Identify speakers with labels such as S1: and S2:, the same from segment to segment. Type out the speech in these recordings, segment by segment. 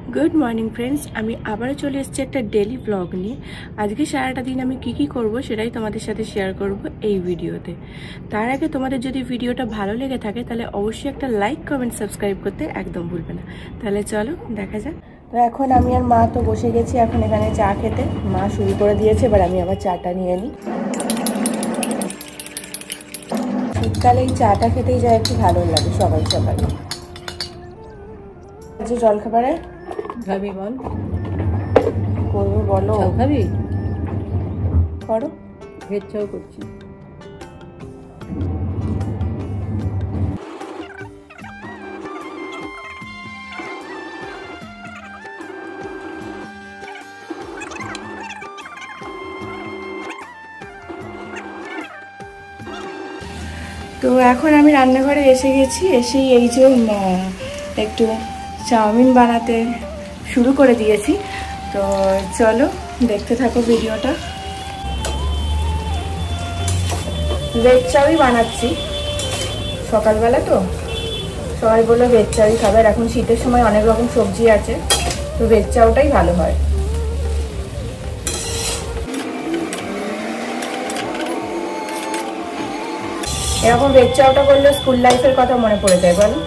S1: Good morning friends आमी आबारो चले एसेछि एकटा डेली ब्लग निये। आजके साराटा दिन आमी की करब सेटाई तोमादेर साथे शेयर करब एई भिडियोते। तार आगे तोमादेर जोदि भिडियोटा भालो लेगे थाके ताहले अवश्यई एकटा लाइक कमेंट साबस्क्राइब करते एकदम भुलबे ना। ताहले चलो देखा जाक। तो एखन आमी आर मा तो बसे गेछि एखन एखाने चा खेते। मा शुरू करे दियेछे, एबार आमी आबार चाटा निये निই। शीतकाले এই চাটা খেতেই যায় একটু ভালো লাগে সকাল সকাল। আজ জল খাবারে খাবি বল, করবো বলো খাবি করো, ভেজ চাও করছি। তো এখন আমি রান্নাঘরে এসে গেছি। এসেই এই যে একটু চাউমিন বানাতে শুরু করে দিয়েছি। তো চলো দেখতে থাকো ভিডিওটা। ভেজ চাউই বানাচ্ছি, সকালবেলা তো সবাই বললো ভেজ চাউই খাবে। এখন শীতের সময় অনেক রকম সবজি আছে, তো ভেজ চাউটাই ভালো হয়। এরকম ভেজ চাউটা করলে স্কুল লাইফের কথা মনে পড়ে যায় বলো।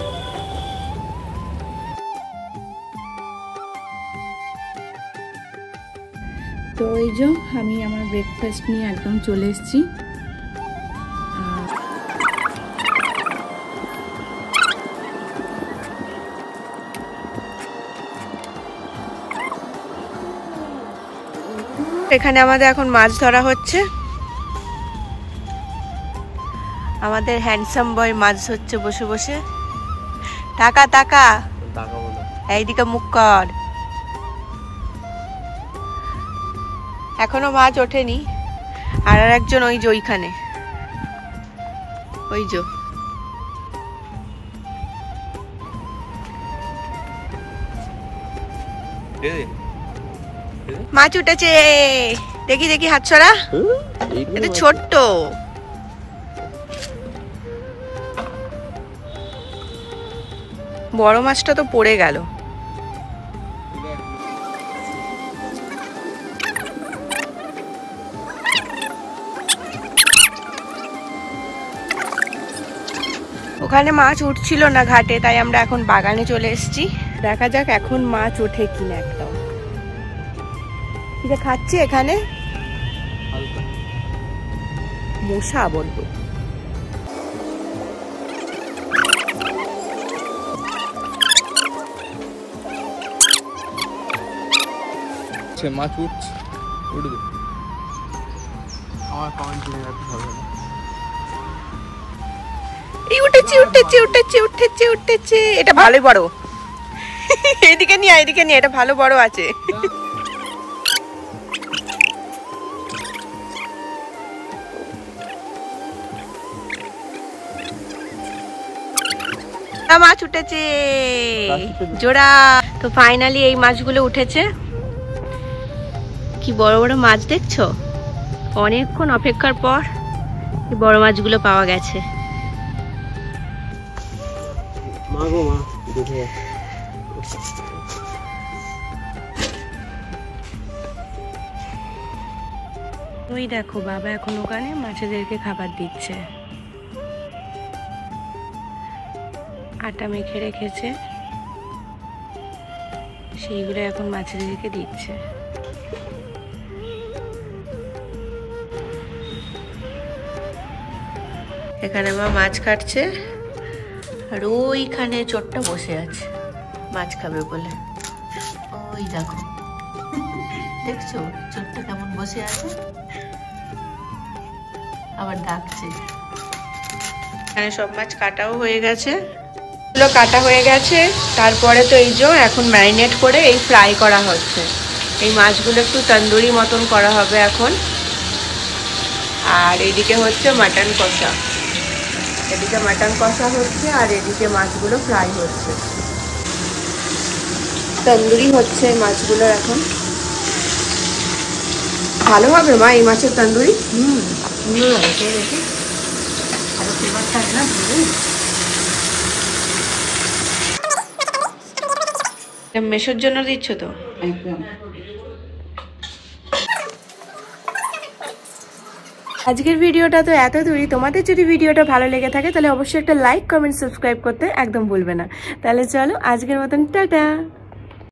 S1: তো এই যে আমি আমার ব্রেকফাস্ট নিয়ে একদম চলে এসেছি। এখানে আমাদের এখন মাছ ধরা হচ্ছে। আমাদের হ্যান্ডসাম বয় মাছ হচ্ছে বসে বসে। টাকা টাকা এইদিকে মুখ কর। এখনো মাছ ওঠেনি। আর একজন ওই যে ওইখানে, ওই যে মাছ উঠেছে। দেখি দেখি হাত ছড়া। এটা ছোট্ট। বড় মাছটা তো পড়ে গেল। ওখানে মাছ উঠছিল না ঘাটে, তাই আমরা এখন বাগানে চলে এসেছি। দেখা যাক এখন মাছ ওঠে কিনা। একদম খাচ্ছি এখানে মশা বলবো।
S2: মাছ উঠছে, উঠবে আমার কমেন্ট করে রাখতে হবে না।
S1: এই উঠেছে উঠেছে উঠেছে উঠেছে উঠেছে। এটা ভালোই বড়। এদিকে নিয়ে এদিকে নিয়ে, এটা ভালো বড় আছে। মাছ উঠেছে জোড়া। তো ফাইনালি এই মাছগুলো উঠেছে। কি বড় বড় মাছ দেখছো। অনেকক্ষণ অপেক্ষার পর এই বড় মাছগুলো পাওয়া গেছে। ওই দেখো বাবা এখন ওখানে মাছেদেরকে খাবার দিচ্ছে। আটা মেখে রেখেছে, সেইগুলো এখন মাছেদেরকে দিচ্ছে। এখানে মা মাছ কাটছে, আর ওইখানে চোরটা বসে আছে মাছ খাবে বলে। ওই দেখো, দেখছো চোরটা কেমন বসে আছে, আবার ডাকছে। এখানে সব মাছ কাটাও হয়ে গেছে। এগুলো কাটা হয়ে গেছে। তারপরে তো এই যে এখন ম্যারিনেট করে এই ফ্রাই করা হচ্ছে। এই মাছগুলো একটু তন্দুরি মতন করা হবে এখন। আর এদিকে হচ্ছে মাটন কষা। এদিকে মাটন কষা হচ্ছে আর এদিকে মাছগুলো ফ্রাই হচ্ছে। তন্দুরি হচ্ছে মাছগুলো এখন। ভালো হবে মা এই মাছের তন্দুরি। দেখি আরো ফ্লেভার থাকে না। মেশোর জন্য দিচ্ছ তো?
S3: একদম।
S1: আজকের ভিডিওটা তো এত দূরই। তোমাদের যদি ভিডিওটা ভালো লেগে থাকে তাহলে অবশ্যই একটা লাইক, কমেন্ট, সাবস্ক্রাইব করতে একদম ভুলবে না। তাহলে চলো আজকের মতন টাটা।